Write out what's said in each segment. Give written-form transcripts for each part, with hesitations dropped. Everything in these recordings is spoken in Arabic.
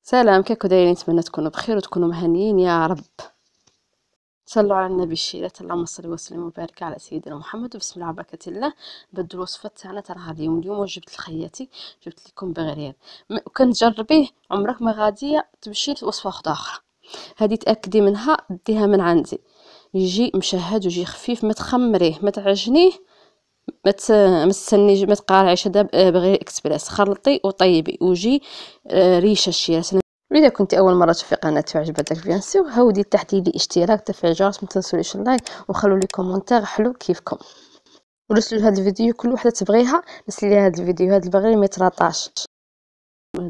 سلام، كيكو دايرين؟ نتمنى تكونوا بخير وتكونوا مهنيين يا رب. صلوا على النبي الشيرة، اللهم صل وسلم وبارك على سيدنا محمد. وبسم الله وبركة الله. بدو الوصفة تاعنا تاع اليوم جبت لخياتي، جبت لكم بغرير وكنت جربيه. عمرك ما غادية تمشي لوصفة واحدة اخرى، هذه تاكدي منها، ديها من عندي. يجي مشهد ويجي خفيف، ما تخمريه ما تعجنيه، ما تستني ما تقارعيش. هذا بغير اكسبريس، خلطي وطيبي وجي ريشه الشيرة. وإذا كنت أول مرة تشوفي قناة وعجبتك بيان سور هاودي تحت يدي اشتراك، تفعيل الجرس، متنسوليش اللايك، وخلوا لي كومنتير حلو كيفكم. ورسلوا هذا الفيديو كل وحده تبغيها، رسلي لي هذا الفيديو، هذا البغي ما يتراطاش.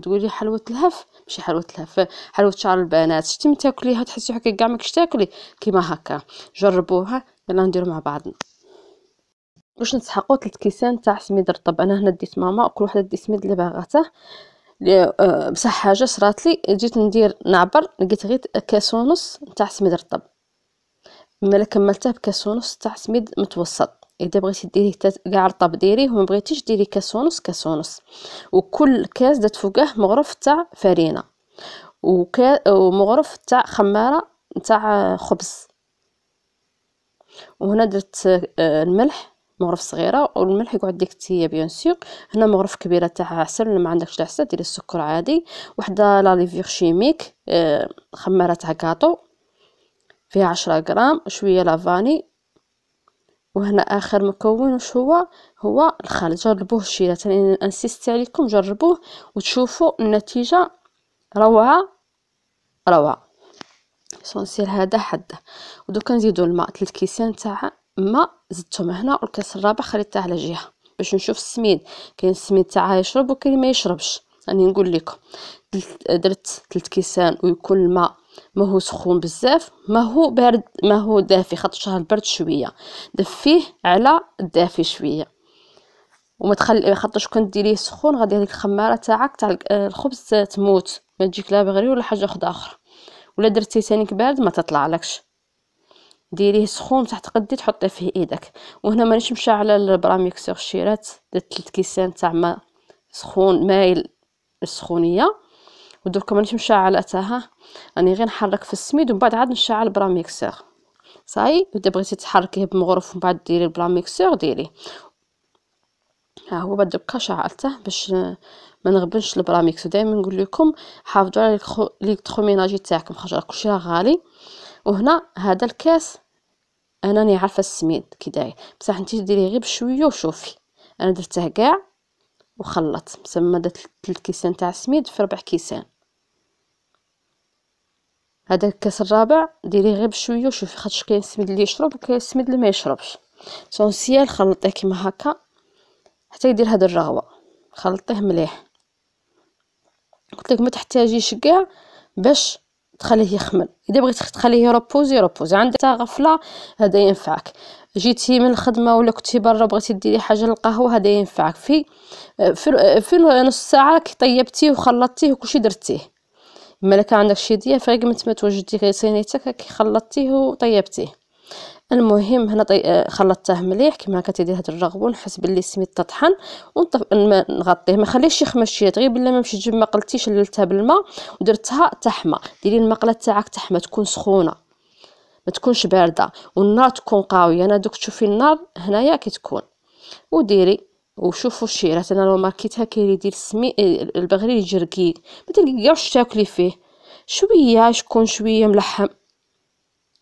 تقولي حلوة الهف، ماشي حلوة الهف، حلوة شعر البنات. شتي تاكليها تحسي هكا كاع ماكش تاكلي كيما هكا. جربوها، يلا نديرو مع بعضنا. واش نسحقوا 3 كيسان تاع سميد رطب. انا هنا ديت ماما، كل وحده دي سميد اللي باغاته. بصح حاجه صرات لي، جيت ندير نعبر لقيت غير كاس ونص تاع سميد رطب، ملا كملته بكاس ونص تاع سميد متوسط. اذا بغيتي ديريه كاع رطب ديريه، وما بغيتيش ديري كاس ونص كاس ونص. وكل كاس درت فوقه مغرف تاع فرينه، ومغرف تاع خماره تاع خبز. وهنا درت الملح مغرف صغيره، والملح يقعد ديك تيه بيان سور. هنا مغرف كبيره تاع عسل، لما عندكش العسل ديري السكر عادي. وحده لا ليفير شيميك، خماره تاع كاطو فيها 10 غرام، شويه لافاني. وهنا اخر مكون وش هو الخل. جربوه الشيء ثاني، انسيستي عليكم جربوه وتشوفوا النتيجه. روعه روعه. سونسير هذا حده. ودوكا نزيدو الماء، 3 كيسان تاع ماء زدتهم هنا، والكاس الرابع خليته على جهه باش نشوف السميد. كاين السميد تاعها يشرب وكاين ما يشربش، راني نقول لكم. درت 3 كيسان، ويكون الماء ماهو سخون بزاف، ماهو بارد، ماهو دافي، خاطر شهر البرد شويه. دفيه على الدافي شويه، وما تخلي خاطرش كنت ديريه سخون غادي هذيك الخماره تاعك تاع الخبز تموت، ما تجيك لا بغري ولا حاجه اخرى. ولا درتي ثانيك بارد ما تطلعلكش. ديريه سخون تحت قدي تحطي فيه ايدك. وهنا مانيش مشعله البراميكسور الشيرات، درت 3 كيسان تاع ماء سخون مايل السخونيه. ودركا مانيش مشعله تاعها، راني غير نحرك في السميد ومن بعد عاد نشعل البراميكسور. صاي اذا بغيتي تحركيه بمغرف ومن بعد ديري البراميكسور ديريه. ها هو بعد دركا شعلته باش ما نغبنش البراميكسور. دائما نقول لكم حافظوا على الكتروميناجي تاعكم، خاطر كلشي راه غالي. وهنا هذا الكاس انا راني عارفه السميد كي داير، بصح انتي ديريه غير بشويه وشوفي. انا درته كاع وخلطت، مسمى درت 3 كيسان تاع سميد في 4 كيسان. هذا الكاس الرابع ديريه غير بشويه وشوفي، خاطر كاين السميد اللي يشرب وكاين السميد اللي ما يشربش. سونسيال خلطيه كيما هكا حتى يدير هذا الرغوه، خلطيه مليح. قلت لك ما تحتاجيش كاع باش تخليه يخمل. اذا بغيت تخليه يربوزي عندك غفله هذا ينفعك. جيتي من الخدمه ولا كنتي برا بغيتي ديري حاجه للقهوه هذا ينفعك. في نص ساعه كي طيبتيه وخلطتيه وكلشي درتيه. اما كان عندك شي ديه فريق ما توجدي صينيتك كي خلطتيه وطيبتيه. المهم هنا خلطته مليح كيما هكا. تدير هاد الرغوه، نحس باللي السميد تطحن نغطيه، ما خليش يخمر شيات. غير بلا ما مشيت تجيب ما قلتيش شللتها بالماء ودرتها تحمى. ديري المقله تاعك تحمى، تكون سخونه ما تكونش بارده، والنار تكون قويه. انا دوك تشوفي النار هنايا كي تكون. وديري وشوفوا الشيرات. انا لو ماركيتها كاين يدير البغري يجي رقيق، ما تلقاوش تاكلي فيه شويه، شكون شويه ملحم.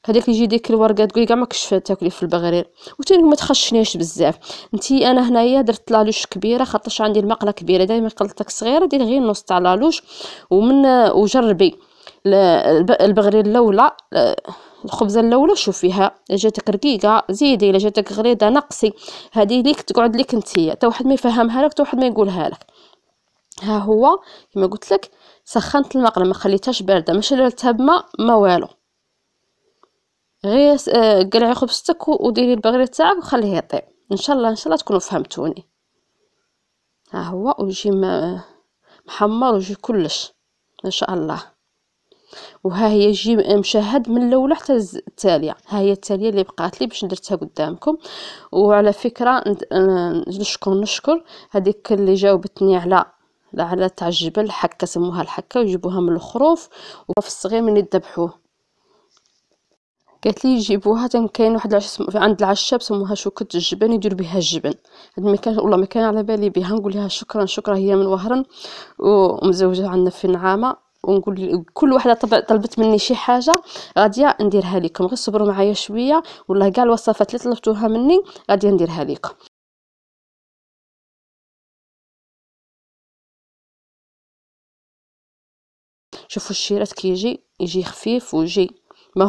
هذاك يجي ديك الورقه تقولي كاع ماكش تاكلي في البغرير. وتاني ما تخشنيش بزاف. انتي انا هنايا درت لالوش كبيره خاطرش عندي المقله كبيره. دائما قلتك صغيره ديري غير نص تاع لالوش. وجربي البغرير الاولى، الخبزه الاولى شوفيها جاتك رقيقه زيدي، الا جاتك غريضه نقصي. هذه ليك تقعد لك نتيا، حتى واحد ما يفهمها لك، حتى واحد ما يقولها لك. ها هو كما قلت لك سخنت المقله، ما خليتهاش بارده، ما شللتها بماء ما والو. غير قلعي خبزتك وديري البغرير تاعك وخليه يطيب. ان شاء الله تكونوا فهمتوني. ها هو ويجي محمر ويجي كلش ان شاء الله. وها هي يجي مشهد من الاولى حتى التاليه. ها هي التاليه اللي بقات لي باش درتها قدامكم. وعلى فكره نشكر هذيك اللي جاوبتني على على تاع الجبل الحكه، سموها الحكه، ويجيبوها من الخروف وفي الصغير من يذبحوه. قالت لي يجيبوها كاين واحد عند العشاب سموها شوكة الجبن، يديروا بها الجبن. هاد ما كان والله ما كان على بالي بها، نقول لها شكرا شكرا، هي من وهران ومزوجه عندنا في نعامه. ونقول كل وحده طلبت مني شي حاجه غاديه نديرها لكم، غير صبروا معايا شويه، والله كاع الوصفات اللي طلبتوها مني غاديه نديرها لكم. شوفوا الشيرات كي يجي خفيف، ويجي ما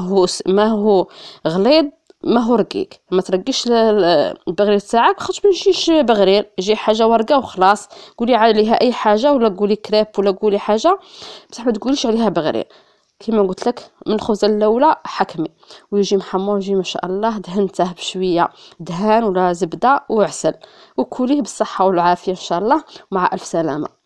هو غليظ، ما هو رقيق. ما ترقيش البغرير تاعك، خاطش ما يجيش بغرير، يجي حاجه ورقه وخلاص. قولي عليها اي حاجه، ولا قولي كريب، ولا قولي حاجه، بصح ما تقوليش عليها بغرير. كيما قلت لك من الخبزه الاولى حكمي، ويجي محمر، يجي ما شاء الله دهنته بشويه دهان ولا زبده وعسل، وكليه بالصحه والعافيه ان شاء الله، مع الف سلامه.